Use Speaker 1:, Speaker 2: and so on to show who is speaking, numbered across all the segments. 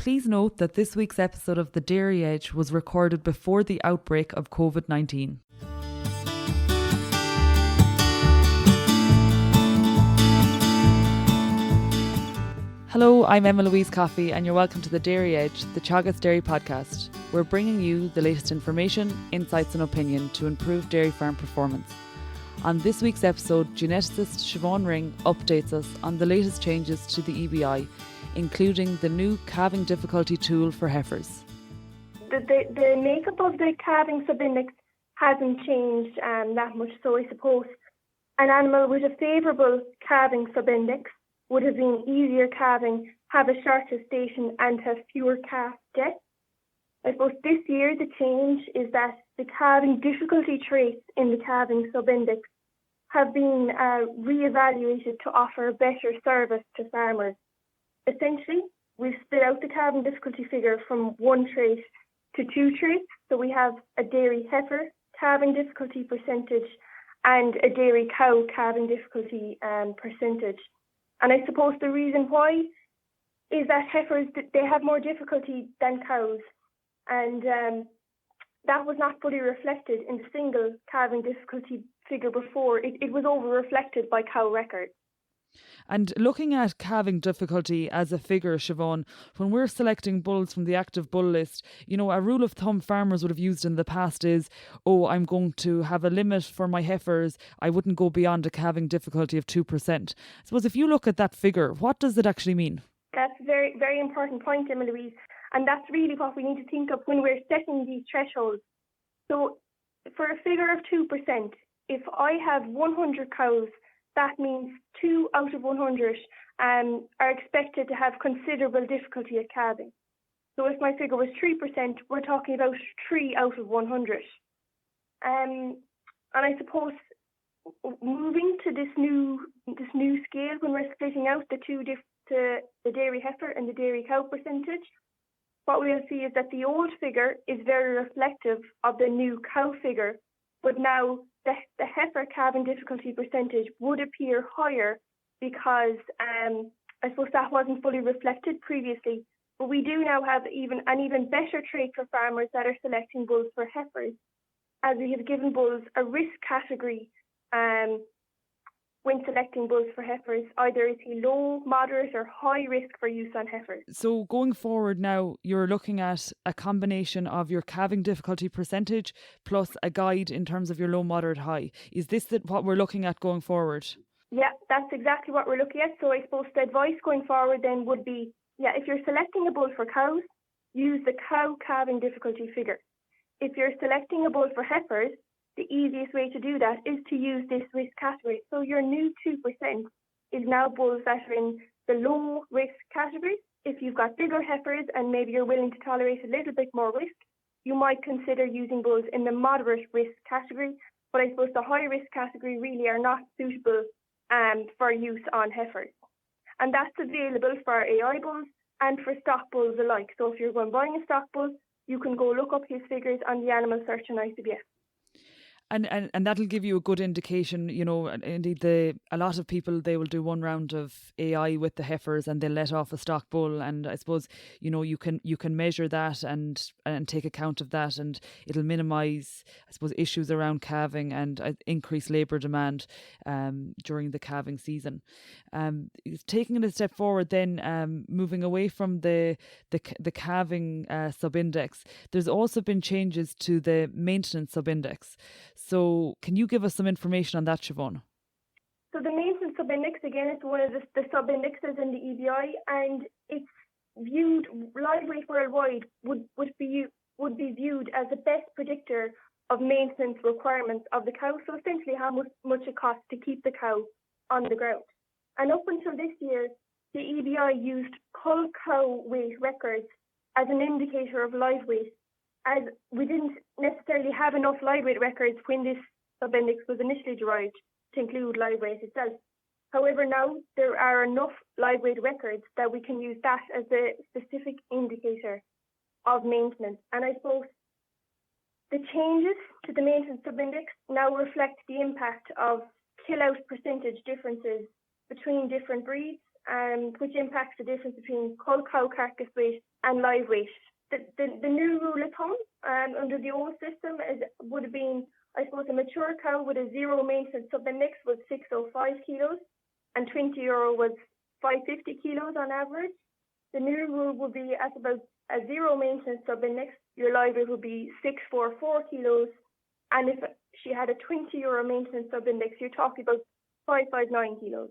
Speaker 1: Please note that this week's episode of The Dairy Edge was recorded before the outbreak of COVID-19. Hello, I'm Emma-Louise Coffey and you're welcome to The Dairy Edge, the Teagasc Dairy podcast. We're bringing you the latest information, insights and opinion to improve dairy farm performance. On this week's episode, Geneticist Siobhan Ring updates us on the latest changes to the EBI, including the new calving difficulty tool for heifers.
Speaker 2: The makeup of the calving subindex hasn't changed that much, so I suppose an animal with a favourable calving subindex would have been easier calving, have a shorter gestation and have fewer calf deaths. I suppose this year the change is that the calving difficulty traits in the calving subindex have been re-evaluated to offer a better service to farmers. Essentially, we've split out the calving difficulty figure from one trait to two traits. So we have a dairy heifer calving difficulty percentage and a dairy cow calving difficulty percentage. And I suppose the reason why is that heifers, they have more difficulty than cows. And that was not fully reflected in the single calving difficulty figure before. It was over-reflected by cow records.
Speaker 1: And looking at calving difficulty as a figure, Siobhan, when we're selecting bulls from the active bull list, you know, a rule of thumb farmers would have used in the past is, I'm going to have a limit for my heifers. I wouldn't go beyond a calving difficulty of 2%. I suppose if you look at that figure, what does it actually mean?
Speaker 2: That's a very, very important point, Emma-Louise. And that's really what we need to think of when we're setting these thresholds. So for a figure of 2%, if I have 100 cows, that means 2 out of 100 are expected to have considerable difficulty at calving. So if my figure was 3%, we're talking about 3 out of 100. And I suppose moving to this new scale when we're splitting out the dairy heifer and the dairy cow percentage, what we'll see is that the old figure is very reflective of the new cow figure, but now the heifer calving difficulty percentage would appear higher because I suppose that wasn't fully reflected previously. But we do now have an even better trait for farmers that are selecting bulls for heifers, as we have given bulls a risk category when selecting bulls for heifers. Either is he low, moderate or high risk for use on heifers.
Speaker 1: So going forward now, you're looking at a combination of your calving difficulty percentage plus a guide in terms of your low, moderate, high. Is this what we're looking at going forward?
Speaker 2: Yeah, that's exactly what we're looking at. So I suppose the advice going forward then would be, if you're selecting a bull for cows, use the cow calving difficulty figure. If you're selecting a bull for heifers, the easiest way to do that is to use this risk category. So your new 2% is now bulls that are in the low risk category. If you've got bigger heifers and maybe you're willing to tolerate a little bit more risk, you might consider using bulls in the moderate risk category. But I suppose the high risk category really are not suitable for use on heifers. And that's available for AI bulls and for stock bulls alike. So if you're going buying a stock bull, you can go look up his figures on the animal search on ICBS.
Speaker 1: And that'll give you a good indication, you know. Indeed, a lot of people, they will do one round of AI with the heifers and they'll let off a stock bull, and I suppose, you know, you can measure that and take account of that, and it'll minimise, I suppose, issues around calving and increase labour demand during the calving season. Taking it a step forward, then moving away from the calving subindex, there's also been changes to the maintenance subindex. So can you give us some information on that, Siobhan?
Speaker 2: So the maintenance subindex, again, is one of the subindexes in the EBI, and it's viewed, live weight worldwide would be viewed as the best predictor of maintenance requirements of the cow. So essentially how much it costs to keep the cow on the ground. And up until this year, the EBI used cull cow weight records as an indicator of live weight, as we didn't necessarily have enough live weight records when this subindex was initially derived to include live weight itself. However, now there are enough live weight records that we can use that as a specific indicator of maintenance. And I suppose the changes to the maintenance subindex now reflect the impact of kill-out percentage differences between different breeds which impacts the difference between cull cow carcass weight and live weight. The new rule of thumb under the old system would have been, I suppose, a mature cow with a zero maintenance subindex was 605 kilos, and 20-year was 550 kilos on average. The new rule would be at about a zero maintenance subindex, your live weight would be 644 kilos, and if she had a 20-year maintenance subindex, you're talking about 559 kilos.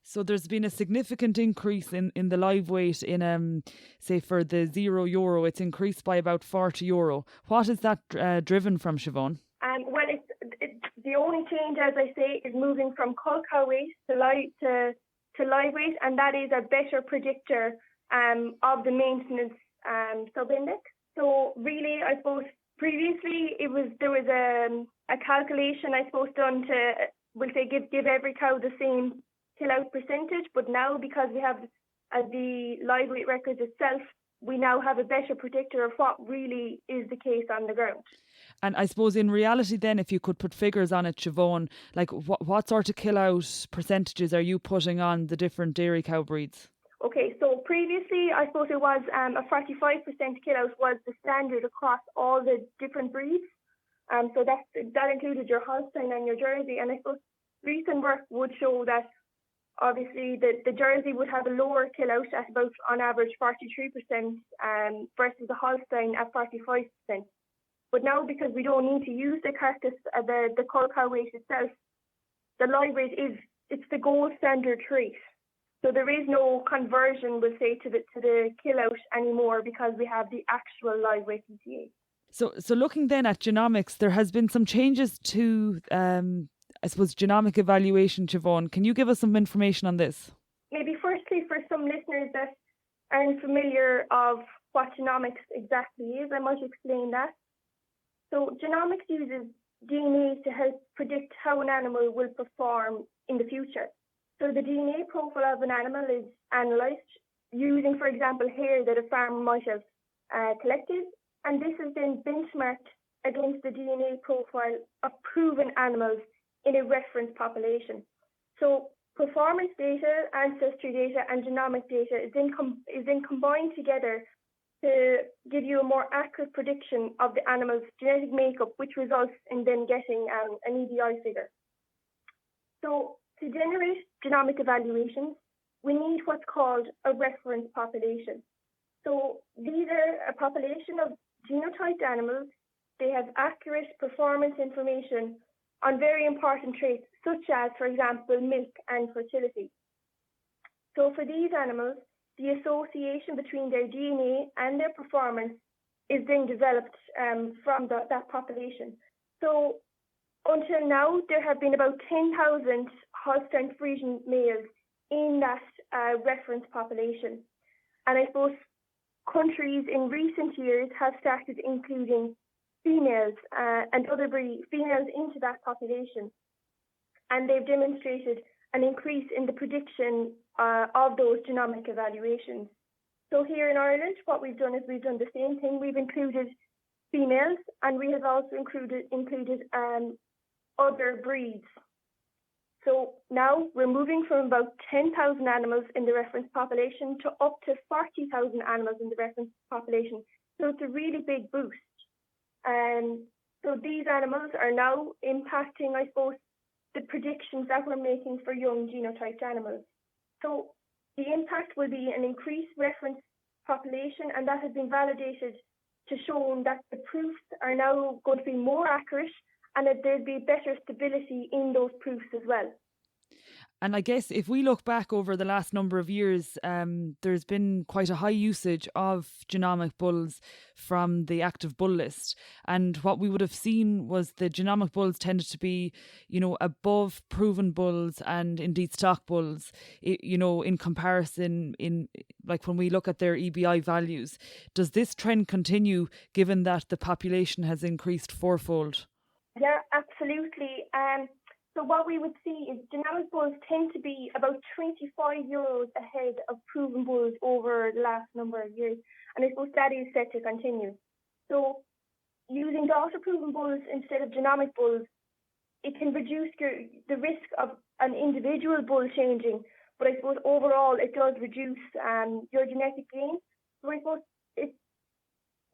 Speaker 1: So there's been a significant increase in the live weight in, say, for the €0, it's increased by about €40. What is that driven from, Siobhan?
Speaker 2: Well, it's the only change, as I say, is moving from cull cow weight to live weight, and that is a better predictor of the maintenance subindex. So really, I suppose previously there was a calculation, I suppose, done to, we'll say, give every cow the same kill out percentage, but now because we have the live weight records itself, we now have a better predictor of what really is the case on the ground.
Speaker 1: And I suppose in reality then, if you could put figures on it, Siobhan, like what sort of kill out percentages are you putting on the different dairy cow breeds?
Speaker 2: Okay, so previously I suppose it was a 45% kill out was the standard across all the different breeds. So that included your Holstein and your Jersey, and I suppose recent work would show that obviously the Jersey would have a lower kill out at about on average 43% versus the Holstein at 45%. But now, because we don't need to use the carcass, the cull cow weight itself, the live weight it's the gold standard trait. So there is no conversion, we'll say, to the kill out anymore because we have the actual live weight PTA.
Speaker 1: So looking then at genomics, there has been some changes to I suppose genomic evaluation, Siobhan. Can you give us some information on this?
Speaker 2: Maybe firstly, for some listeners that aren't familiar of what genomics exactly is, I might explain that. So genomics uses DNA to help predict how an animal will perform in the future. So the DNA profile of an animal is analysed using, for example, hair that a farmer might have collected, and this is then benchmarked against the DNA profile of proven animals in a reference population. So performance data, ancestry data, and genomic data is then combined together to give you a more accurate prediction of the animal's genetic makeup, which results in then getting an EBI figure. So to generate genomic evaluations, we need what's called a reference population. So these are a population of genotyped animals. They have accurate performance information on very important traits, such as, for example, milk and fertility. So for these animals, the association between their DNA and their performance is then developed from that population. So until now, there have been about 10,000 Holstein Friesian males in that reference population. And I suppose countries in recent years have started including females and other females into that population. And they've demonstrated an increase in the prediction of those genomic evaluations. So here in Ireland, what we've done is we've done the same thing. We've included females, and we have also included other breeds. So now we're moving from about 10,000 animals in the reference population to up to 40,000 animals in the reference population. So it's a really big boost. So these animals are now impacting, I suppose, the predictions that we're making for young genotyped animals. So the impact will be an increased reference population, and that has been validated to show that the proofs are now going to be more accurate and that there'll be better stability in those proofs as well.
Speaker 1: And I guess if we look back over the last number of years, there's been quite a high usage of genomic bulls from the active bull list. And what we would have seen was the genomic bulls tended to be, above proven bulls and indeed stock bulls, in comparison like when we look at their EBI values. Does this trend continue given that the population has increased fourfold?
Speaker 2: Yeah, absolutely. So what we would see is genomic bulls tend to be about €25 ahead of proven bulls over the last number of years. And I suppose that is set to continue. So using daughter-proven bulls instead of genomic bulls, it can reduce the risk of an individual bull changing but I suppose overall it does reduce your genetic gain. So I suppose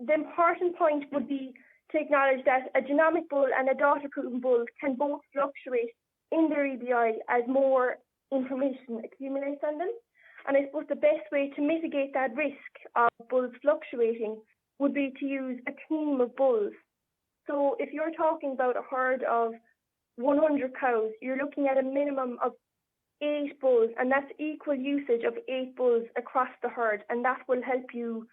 Speaker 2: the important point would be to acknowledge that a genomic bull and a daughter-proven bull can both fluctuate in their EBI as more information accumulates on them. And I suppose the best way to mitigate that risk of bulls fluctuating would be to use a team of bulls. So if you're talking about a herd of 100 cows, you're looking at a minimum of 8 bulls, and that's equal usage of 8 bulls across the herd, and that will help you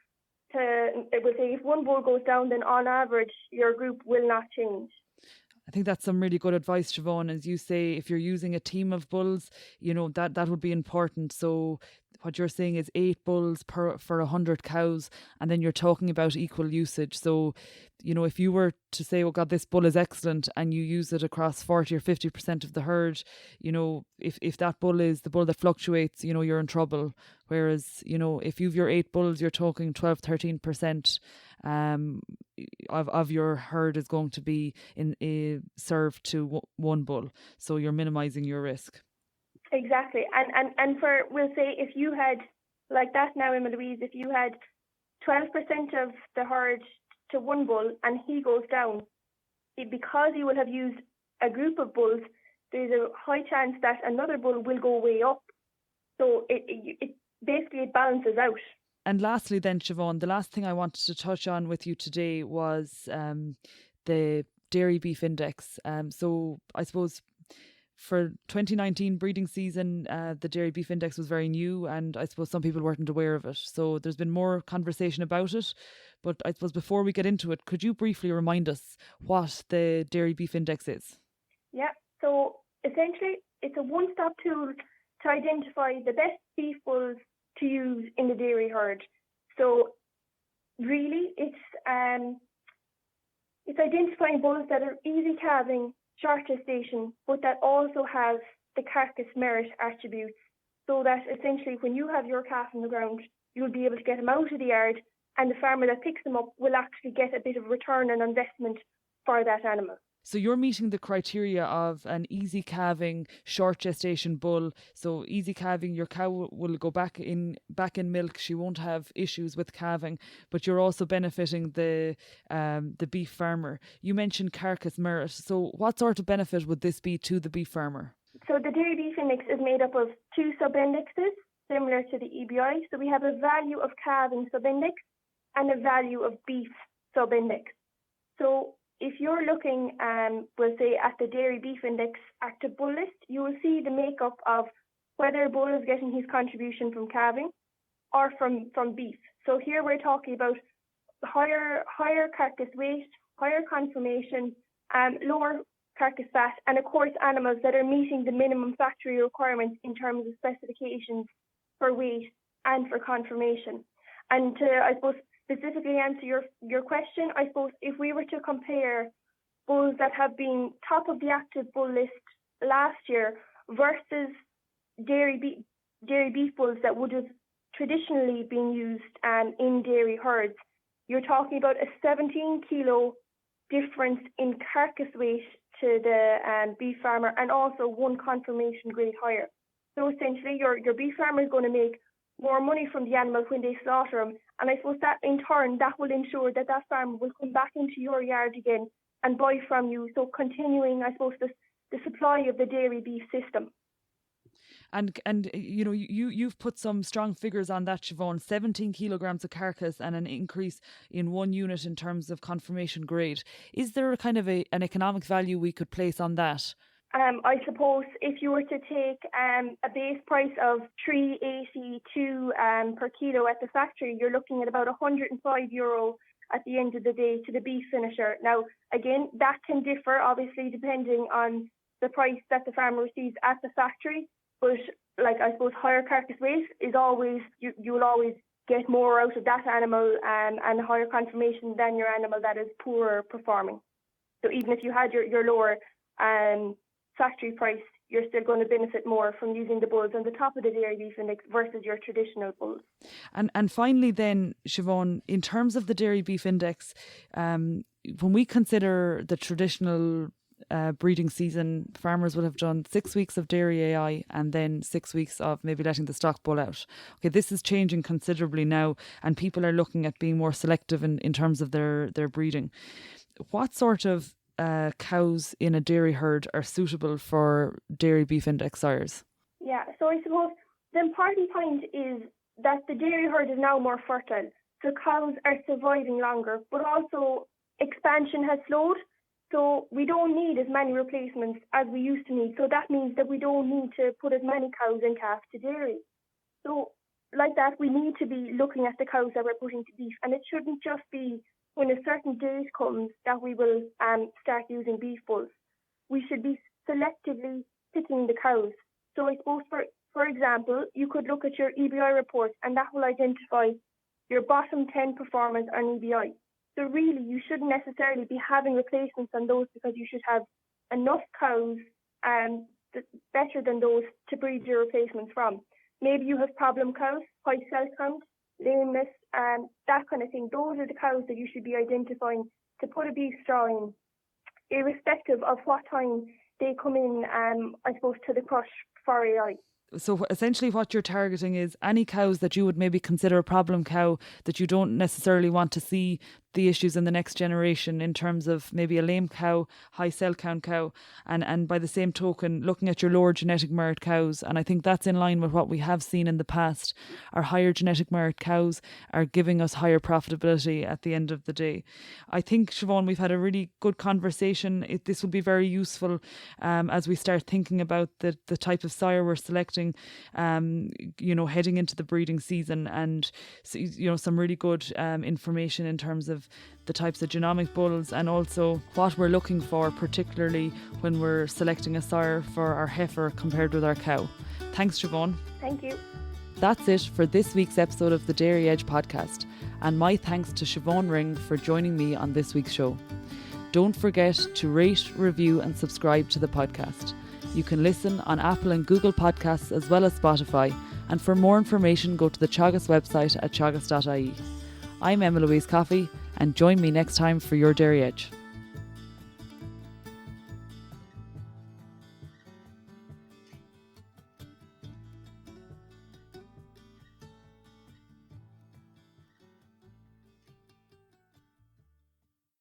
Speaker 2: it will say if one bull goes down, then on average your group will not change.
Speaker 1: I think that's some really good advice, Siobhan. As you say, if you're using a team of bulls, that would be important. So what you're saying is 8 bulls for 100 cows, and then you're talking about equal usage. So, if you were to say, oh God, this bull is excellent, and you use it across 40 or 50% of the herd, if that bull is the bull that fluctuates, you're in trouble. Whereas, if you've your 8 bulls, you're talking 12, 13% of your herd is going to be served to one bull. So you're minimising your risk.
Speaker 2: Exactly. And we'll say if you had, like that now, Emma-Louise, if you had 12% of the herd to one bull and he goes down, because you will have used a group of bulls, there's a high chance that another bull will go way up. So it basically balances out.
Speaker 1: And lastly then, Siobhan, the last thing I wanted to touch on with you today was the dairy beef index. So I suppose for 2019 breeding season, the dairy beef index was very new, and I suppose some people weren't aware of it. So there's been more conversation about it. But I suppose before we get into it, could you briefly remind us what the dairy beef index is?
Speaker 2: Yeah, so essentially it's a one-stop tool to identify the best beef bulls to use in the dairy herd. So really it's identifying bulls that are easy calving, short gestation, but that also have the carcass merit attributes, so that essentially when you have your calf on the ground, you'll be able to get them out of the yard, and the farmer that picks them up will actually get a bit of return on investment for that animal.
Speaker 1: So you're meeting the criteria of an easy calving, short gestation bull. So easy calving, your cow will go back in milk. She won't have issues with calving, but you're also benefiting the beef farmer. You mentioned carcass merit. So what sort of benefit would this be to the beef farmer?
Speaker 2: So the dairy beef index is made up of 2 sub-indexes, similar to the EBI. So we have a value of calving sub-index and a value of beef sub-index. So if you're looking, we'll say, at the dairy beef index active bull list, you will see the makeup of whether a bull is getting his contribution from calving or from beef. So here we're talking about higher carcass weight, higher conformation, lower carcass fat, and of course animals that are meeting the minimum factory requirements in terms of specifications for weight and for conformation. And to, I suppose, specifically answer your question, I suppose if we were to compare bulls that have been top of the active bull list last year versus dairy beef bulls that would have traditionally been used in dairy herds, you're talking about a 17 kilo difference in carcass weight to the beef farmer, and also 1 conformation grade higher. So essentially your beef farmer is going to make more money from the animal when they slaughter them, and I suppose that in turn that will ensure that farmer will come back into your yard again and buy from you, so continuing, I suppose, the supply of the dairy beef system.
Speaker 1: And you've put some strong figures on that, Siobhan. 17 kilograms of carcass and an increase in 1 unit in terms of conformation grade. Is there a kind of an economic value we could place on that?
Speaker 2: I suppose if you were to take a base price of €3.82 per kilo at the factory, you're looking at about €105 at the end of the day to the beef finisher. Now, again, that can differ obviously depending on the price that the farmer receives at the factory. But I suppose higher carcass weight is always, you'll always get more out of that animal and higher conformation than your animal that is poorer performing. So even if you had your lower factory price, you're still going to benefit more from using the bulls on the top of the dairy beef index versus your traditional bulls.
Speaker 1: And finally then, Siobhan, in terms of the dairy beef index, when we consider the traditional breeding season, farmers would have done 6 weeks of dairy AI and then 6 weeks of maybe letting the stock bull out. Okay, this is changing considerably now, and people are looking at being more selective in terms of their breeding. What sort of cows in a dairy herd are suitable for dairy beef index sires?
Speaker 2: Yeah, so I suppose the important point is that the dairy herd is now more fertile. So cows are surviving longer, but also expansion has slowed. So we don't need as many replacements as we used to need. So that means that we don't need to put as many cows in calf to dairy. So like that, we need to be looking at the cows that we're putting to beef. And it shouldn't just be when a certain date comes that we will start using beef bulls. We should be selectively picking the cows. So I suppose, for example, you could look at your EBI report and that will identify your bottom 10 performers on EBI. So really, you shouldn't necessarily be having replacements on those because you should have enough cows better than those to breed your replacements from. Maybe you have problem cows, high cell count, lameness, that kind of thing. Those are the cows that you should be identifying to put a beef straw in, irrespective of what time they come in, I suppose, to the crush for AI.
Speaker 1: So essentially what you're targeting is any cows that you would maybe consider a problem cow that you don't necessarily want to see the issues in the next generation in terms of maybe a lame cow, high cell count cow, and by the same token looking at your lower genetic merit cows. And I think that's in line with what we have seen in the past. Our higher genetic merit cows are giving us higher profitability at the end of the day. I think, Siobhan, we've had a really good conversation. This will be very useful as we start thinking about the type of sire we're selecting, heading into the breeding season, and some really good information in terms of the types of genomic bulls and also what we're looking for, particularly when we're selecting a sire for our heifer compared with our cow. Thanks, Siobhan.
Speaker 2: Thank you.
Speaker 1: That's it for this week's episode of the Dairy Edge podcast, and my thanks to Siobhan Ring for joining me on this week's show. Don't forget to rate, review and subscribe to the podcast. You can listen on Apple and Google Podcasts as well as Spotify, and for more information go to the Teagasc website at teagasc.ie. I'm Emma-Louise Coffey, and join me next time for your Dairy Edge.